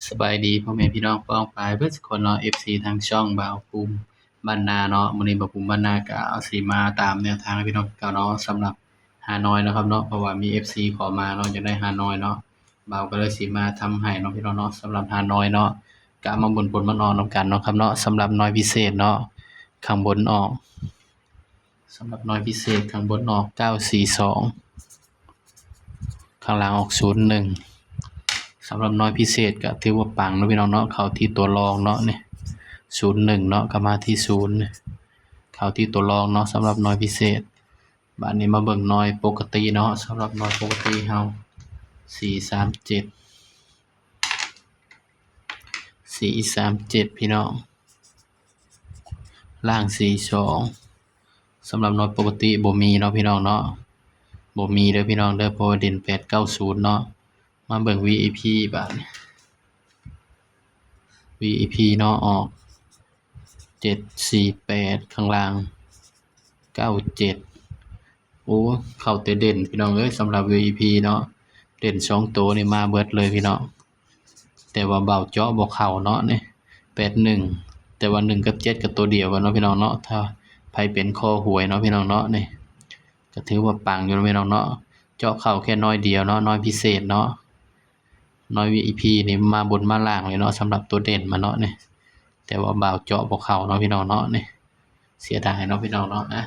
สบายดีพ่อแม่พี่น้องพ้องปายเบิดซุคนเนาะ FC ทางช่องบ่าวภูมิบ้านนาเนาะมื้อนี้บ่าวภูมิบ้านนาก็สิมาตามแนวทางให้พี่น้องคือเก่าเนาะสำหรับฮานอยเนาะครับเนาะเพราะว่ามี FC ขอมาเนาะอยากได้ฮานอยเนาะบ่าวก็เลยสิมาทำให้เนาะพี่น้องเนาะสำหรับฮานอยเนาะก็มาบนๆมานอนนำกันเนาะครับเนาะสำหรับหน่วยพิเศษเนาะข้างบนออกสำหรับหน่วยพิเศษข้างบนออก942ข้างล่างออก01สำหรับน้อยพิเศษก็ถือว่าปังเนาะพี่น้องเนาะเข้าที่ตัวรองเนาะนี่01เนาะก็มาที่0เข้าที่ตัวรองเนาะสำหรับน้อยพิเศษบัดนี้มาเบิ่งน้อยปกติเนาะสำหรับน้อยปกติเฮา437พี่น้องล่าง42สำหรับน้อยปกติบ่มีเนาะพี่น้องเนาะบ่มีเด้อพี่น้องเด้อเพราะว่าเด่น890เนาะมาเบิ่ง VIP บาดนี้ VIP เนาะออก748ข้างล่าง97โอ้เข้าแต่เด่นพี่น้องเอ้ยสำหรับ VIP เนาะเด่น2ตัวนี่มาเบิดเลยพี่น้องแต่ว่าเบาเจาะบ่เข้าเนาะนี่81แต่ว่า1กับ7ก็ตัวเดียวกันเนาะพี่น้องเนาะถ้าไผเป็นคอหวยเนาะพี่น้องเนาะนี่ก็ถือว่าปังอยู่เนาะพี่น้องเนาะเจาะเข้าแค่น้อยเดียวเนาะน้อยพิเศษเนาะน้อย VIP นี่มาบนมาล่างเลยเนาะสำหรับตัวเด่นมาเนาะนี่แต่ว่าบ่าวเจาะบ่เข้าเนาะพี่น้องเนาะนี่เสียดายเนาะพี่น้องเนาะนะ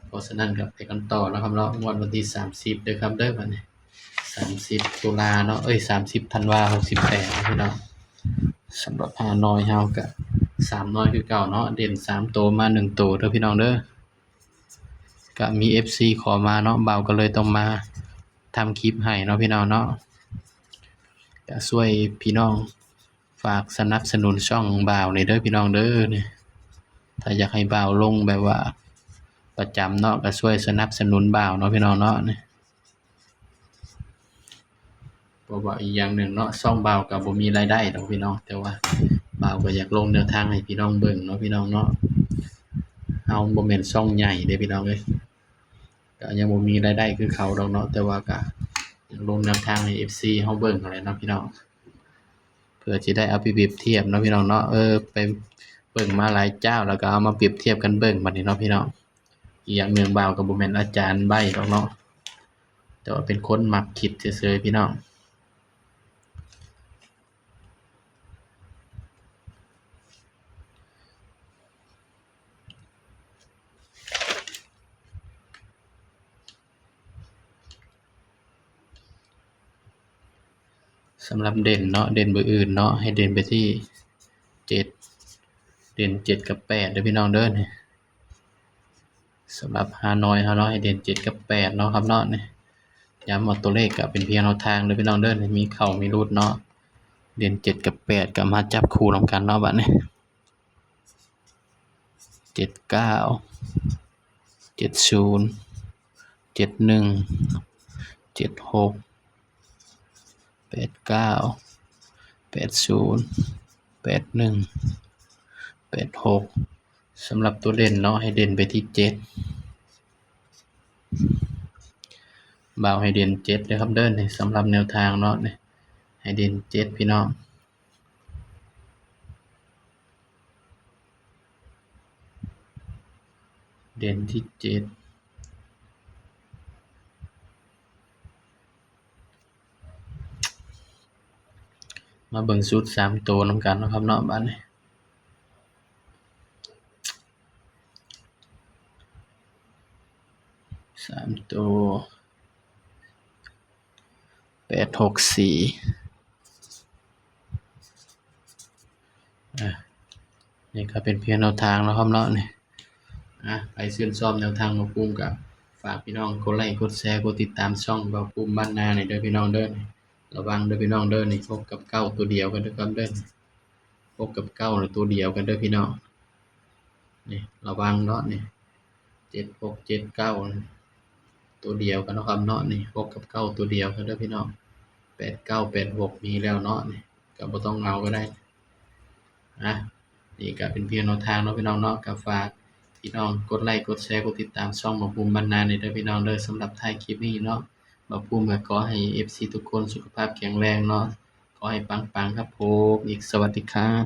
เพราะฉะนั้นก็ไปกันต่อนะครับเนาะงวดวันที่30เด้อครับเด้อบัดนี้30ตุลาเนาะ30ธันวา68นะพี่น้องสำหรับฮานอยเฮาก็3น้อยคือเก่าเนาะเด่น3ตัวมา1ตัวเด้อพี่น้องเด้อก็มี FC ขอมาเนาะบ่าวก็เลยต้องมาทำคลิปให้เนาะพี่น้องเนาะก็ช่วยพี่น้องฝากสนับสนุนช่องบ่าวนี่เด้อพี่น้องเด้อนี่ถ้าอยากให้บ่าวลงแบบว่าประจำเนาะก็ช่วยสนับสนุนบ่าวเนาะพี่น้องเนาะนี่เพราะว่าอีกอย่างหนึ่งเนาะช่องบ่าวก็บ่มีรายได้ดอกพี่น้องแต่ว่าบ่าวก็อยากลงแนวทางให้พี่น้องเบิ่งเนาะพี่น้องเนาะเฮาบ่แม่นช่องใหญ่เด้พี่น้องเอ้ยก็ยังบ่มีรายได้คือเขาดอกเนาะแต่ว่าก็อยากลงแนวทางให้ FC เฮาเบิ่งนั่นแหละเนาะพี่น้องเพื่อสิได้เอาไปเปรียบเทียบเนาะพี่น้องเนาะไปเบิ่งมาหลายเจ้าแล้วก็เอามาเปรียบเทียบกันเบิ่งบัดนี้เนาะพี่น้องอีกอย่างหนึ่งบ่าวก็บ่แม่นอาจารย์ใบ้ดอกเนาะแต่ว่าเป็นคนมักคิดซื่อๆพี่น้องสำหรับเด่นเนาะเด่นเบอร์อื่นเนาะให้เด่นไปที่7เด่น7กับ8เด้อพี่น้องเด้อนี่สำหรับฮานอยเฮาเนาะให้เด่น7กับ8เนาะครับเนาะนี่ย้ำว่าตัวเลขก็เป็นเพียงแนวทางเด้อพี่น้องเด้อนี่มีเข้ามีหลุดเนาะเด่น7กับ8ก็มาจับคู่นำกันเนาะบัดนี้79 70 71 76 89 80 81 86สำหรับตัวเด่นเนาะให้เด่นไปที่7บ่าวให้เด่น7เด้อครับเด้อนี่สำหรับแนวทางเนาะนี่ให้เด่น7พี่น้องเด่นที่7มาเบิ่งสูตร3ตัวนำกันเนาะครับเนาะบัดนี้3ตัว864นี่ก็เป็นเพียงแนวทางเนาะครับเนาะนี่ใครชื่นชอบแนวทางบ่าวภูมิก็ฝากพี่น้องกดไลค์กดแชร์กดติดตามช่องบ่าวภูมิบ้านนานี่เด้อพี่น้องเด้อระวังเด้อพี่น้องเด้อนี่6กับ9ตัวเดียวกันเด้อครับเด้อ6กับ9นี่ตัวเดียวกันเด้อพี่น้องนี่ระวังเนาะนี่76 79ตัวเดียวกันเนาะครับเนาะนี่6กับ9ตัวเดียวกันเด้อพี่น้อง89 86มีแล้วเนาะนี่ก็บ่ต้องเอาก็ได้นี่ก็เป็นเพียงแนวทางเนาะพี่น้องเนาะก็ฝากพี่น้องกดไลค์กดแชร์กดติดตามช่องบ่าวภูมิบ้านนานี่เด้อพี่น้องเด้อสำหรับท้ายคลิปนี้เนาะบ่าวภูมิก็ขอให้ FC ทุกคนสุขภาพแข็งแรงเนาะ ขอให้ปังๆครับผมอีกสวัสดีครับ